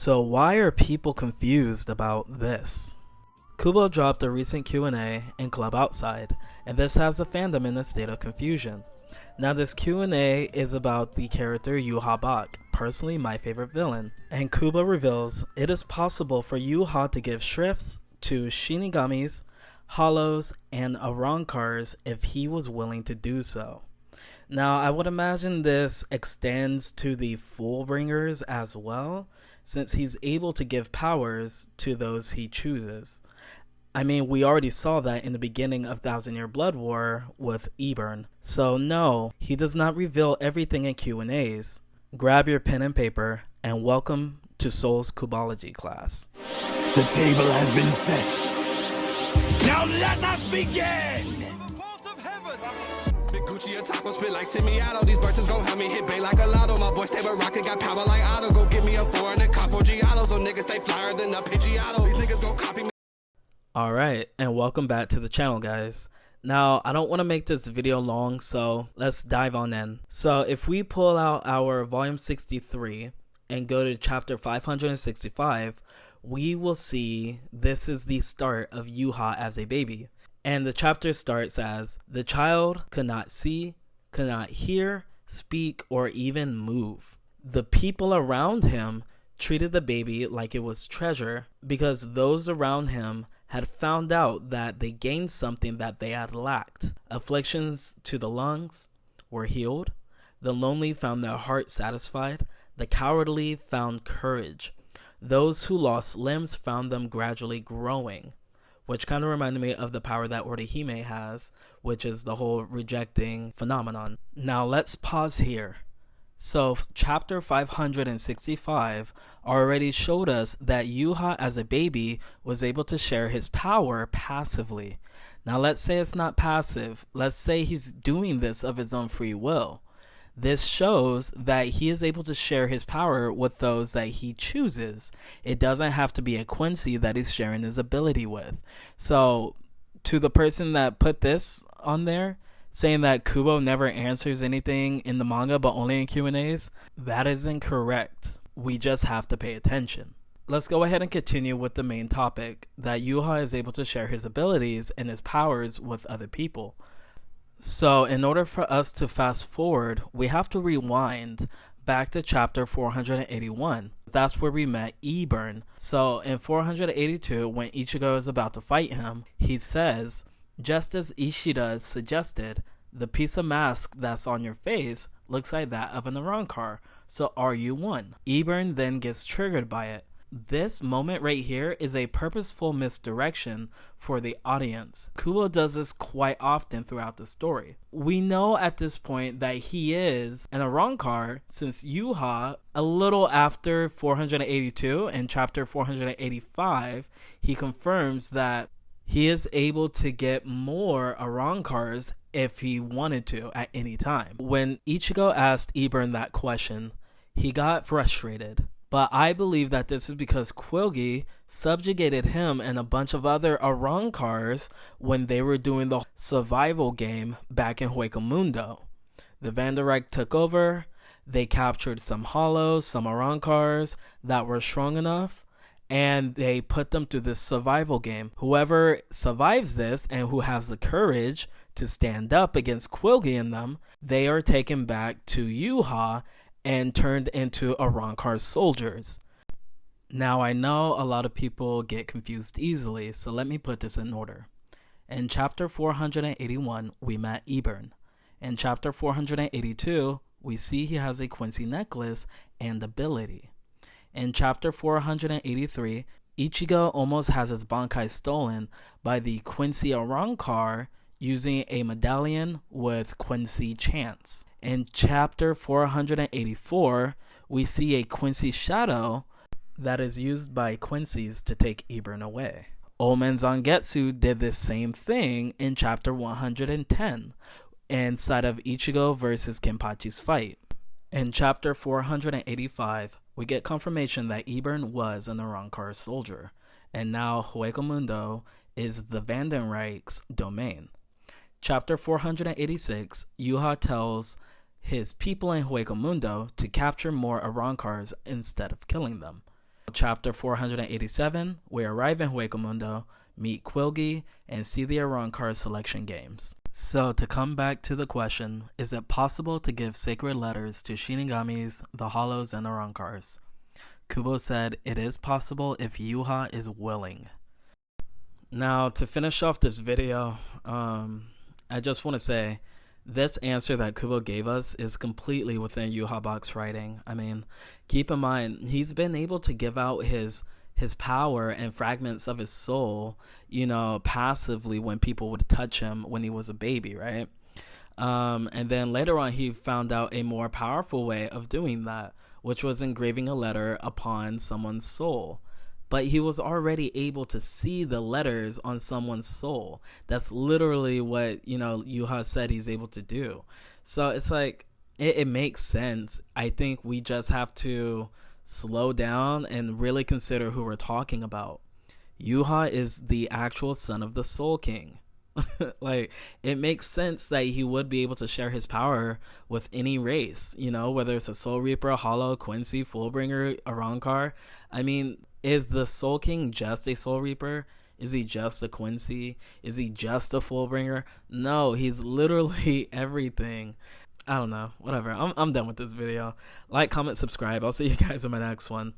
So why are people confused about this? Kubo dropped a recent Q&A in Klub Outside, and this has the fandom in a state of confusion. Now this Q&A is about the character Yhwach, personally my favorite villain, and Kubo reveals it is possible for Yhwach to give shrifts to Shinigamis, Hollows, and Arrancars if he was willing to do so. Now I would imagine this extends to the Fullbringers as well, since he's able to give powers to those he chooses. I mean, we already saw that in the beginning of Thousand Year Blood War with Yhwach. So no, he does not reveal everything in Q&As. Grab your pen and paper and welcome to Soul's Kubology class. The table has been set. Now let us begin! Gucci and taco spit like semi-auto. These verses gon' help me hit bait like a lotto. My boy stay with rocket, got power like Otto. Go get me a foreign and cop for Giotto. So niggas stay flyer than a Pidgeotto. These niggas gon' copy me. Alright, and welcome back to the channel, guys. Now, I don't want to make this video long, so let's dive on in. So if we pull out our volume 63 and go to chapter 565, we will see this is the start of Yhwach as a baby. And the chapter starts as, the child could not see, could not hear, speak, or even move. The people around him treated the baby like it was treasure because those around him had found out that they gained something that they had lacked. Afflictions to the lungs were healed. The lonely found their heart satisfied. The cowardly found courage. Those who lost limbs found them gradually growing. Which kind of reminded me of the power that Orihime has, which is the whole rejecting phenomenon. Now let's pause here. So chapter 565 already showed us that Yhwach as a baby was able to share his power passively. Now let's say it's not passive. Let's say he's doing this of his own free will. This shows that he is able to share his power with those that he chooses. It doesn't have to be a Quincy that he's sharing his ability with. So to the person that put this on there, saying that Kubo never answers anything in the manga but only in Q&As, that is incorrect. We just have to pay attention. Let's go ahead and continue with the main topic, that Yhwach is able to share his abilities and his powers with other people. So in order for us to fast forward, we have to rewind back to chapter 481. That's where we met Yhwach. So in 482, when Ichigo is about to fight him, he says, just as Ishida suggested, the piece of mask that's on your face looks like that of an Arrancar. So are you one? Yhwach then gets triggered by it. This moment right here is a purposeful misdirection for the audience. Kubo does this quite often throughout the story. We know at this point that he is an Arrancar since Yhwach, a little after 482 in chapter 485, he confirms that he is able to get more Arrancars if he wanted to at any time. When Ichigo asked Yhwach that question, he got frustrated. But I believe that this is because Quilgi subjugated him and a bunch of other Arrancars when they were doing the survival game back in Huecamundo. The Vanderreich took over, they captured some Hollows, some Arrancars that were strong enough, and they put them through this survival game. Whoever survives this and who has the courage to stand up against Quilgi and them, they are taken back to Yhwach and turned into Arrancar soldiers. Now I know a lot of people get confused easily, so let me put this in order. In chapter 481, we met Yhwach. In chapter 482, we see he has a Quincy necklace and ability. In chapter 483, Ichigo almost has his Bankai stolen by the Quincy Arrancar using a medallion with Quincy chants. In chapter 484, we see a Quincy shadow that is used by Quincy's to take Yhwach away. Omen Zangetsu did this same thing in chapter 110 inside of Ichigo versus Kenpachi's fight. In chapter 485, we get confirmation that Yhwach was an Arrancar soldier, and now Huecamundo is the Vandenreich's domain. Chapter 486, Yhwach tells his people in Huecamundo to capture more Arrancars instead of killing them. Chapter 487, we arrive in Huecomundo, meet Quilgi, and see the Arrancar selection games. So to come back to the question, is it possible to give sacred letters to Shinigamis, the Hollows, and Arrancars? Kubo said it is possible if Yhwach is willing. Now to finish off this video, I just want to say this answer that Kubo gave us is completely within Yhwach's writing. I mean, keep in mind, he's been able to give out his power and fragments of his soul, you know, passively when people would touch him when he was a baby, right? And then later on, he found out a more powerful way of doing that, which was engraving a letter upon someone's soul. But he was already able to see the letters on someone's soul. That's literally what, you know, Yhwach said he's able to do. So it's like, it makes sense. I think we just have to slow down and really consider who we're talking about. Yhwach is the actual son of the Soul King. Like, it makes sense that he would be able to share his power with any race, you know, whether it's a Soul Reaper, Hollow, Quincy, Fullbringer, Arrancar. I mean, is the Soul King just a Soul Reaper? Is he just a Quincy? Is he just a Fullbringer? No, he's literally everything. I don't know. Whatever. I'm done with this video. Like, comment, subscribe. I'll see you guys in my next one.